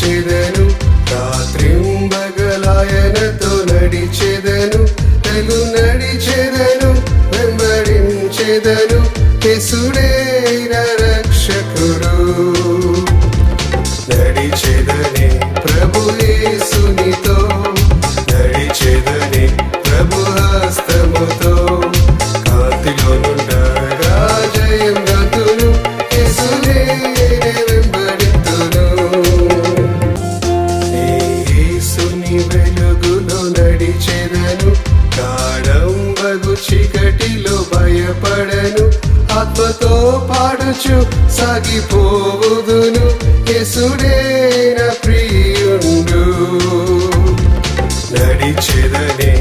నడిచెదను, రాత్రింబగలాయనతో నడిచెదను, నడిచెదను, వెంబడించెదను, యేసుడే నా రక్షకుడు. నడిచెదనే ప్రభు యేసునితో, నడిచెదనే ప్రభు హస్తముతో, కాంతిలో నుండగా జయం గతులు, యేసునే వెంబడితును. యేసుని వెలుగులో నడిచెదను, గాఢంబగు చీకటిలో భయపడను, ఆత్మతో పాడుచు సాగిపోవుదును, యేసుడే నా ప్రియుండు. నడిచెదనే